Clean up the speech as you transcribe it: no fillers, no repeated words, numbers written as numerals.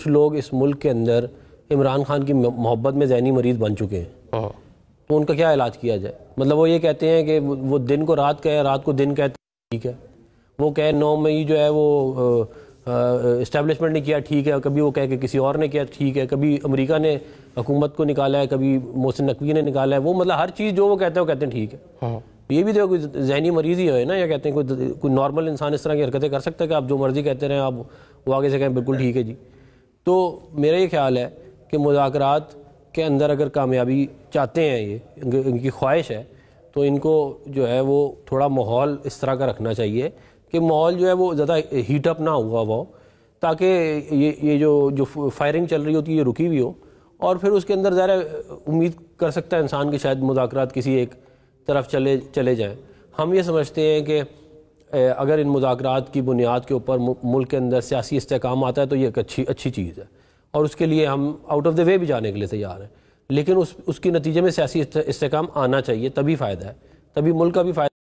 کچھ لوگ اس ملک کے اندر عمران خان کی محبت میں ذہنی مریض بن چکے ہیں، تو ان کا کیا علاج کیا جائے؟ مطلب وہ یہ کہتے ہیں کہ وہ دن کو رات کہے، رات کو دن کہتے ہیں، ٹھیک ہے، وہ کہے 9 مئی جو ہے وہ اسٹیبلشمنٹ نے کیا، ٹھیک ہے، کبھی وہ کہے کہ کسی اور نے کیا، ٹھیک ہے، کبھی امریکہ نے حکومت کو نکالا ہے، کبھی محسن نقوی نے نکالا ہے، وہ مطلب ہر چیز جو وہ کہتے ہیں وہ کہتے ہیں ٹھیک ہے۔ یہ بھی تو کوئی ذہنی مریض ہی ہوئے نا، یا کہتے ہیں کوئی نارمل انسان اس طرح کی حرکتیں کر سکتا ہے کہ آپ جو مرضی کہتے رہیں، آپ وہ آگے سے کہیں بالکل ٹھیک ہے جی؟ تو میرا یہ خیال ہے کہ مذاکرات کے اندر اگر کامیابی چاہتے ہیں، یہ ان کی خواہش ہے، تو ان کو جو ہے وہ تھوڑا ماحول اس طرح کا رکھنا چاہیے کہ ماحول جو ہے وہ زیادہ ہیٹ اپ نہ ہوا ہو، تاکہ یہ جو فائرنگ چل رہی ہوتی ہے یہ رکی ہوئی ہو، اور پھر اس کے اندر ظاہر امید کر سکتا ہے انسان کہ شاید مذاکرات کسی ایک طرف چلے جائیں۔ ہم یہ سمجھتے ہیں کہ اگر ان مذاکرات کی بنیاد کے اوپر ملک کے اندر سیاسی استحکام آتا ہے تو یہ ایک اچھی چیز ہے، اور اس کے لیے ہم آؤٹ آف دا وے بھی جانے کے لیے تیار ہیں، لیکن اس کی نتیجے میں سیاسی استحکام آنا چاہیے، تبھی فائدہ ہے، تبھی ملک کا بھی فائدہ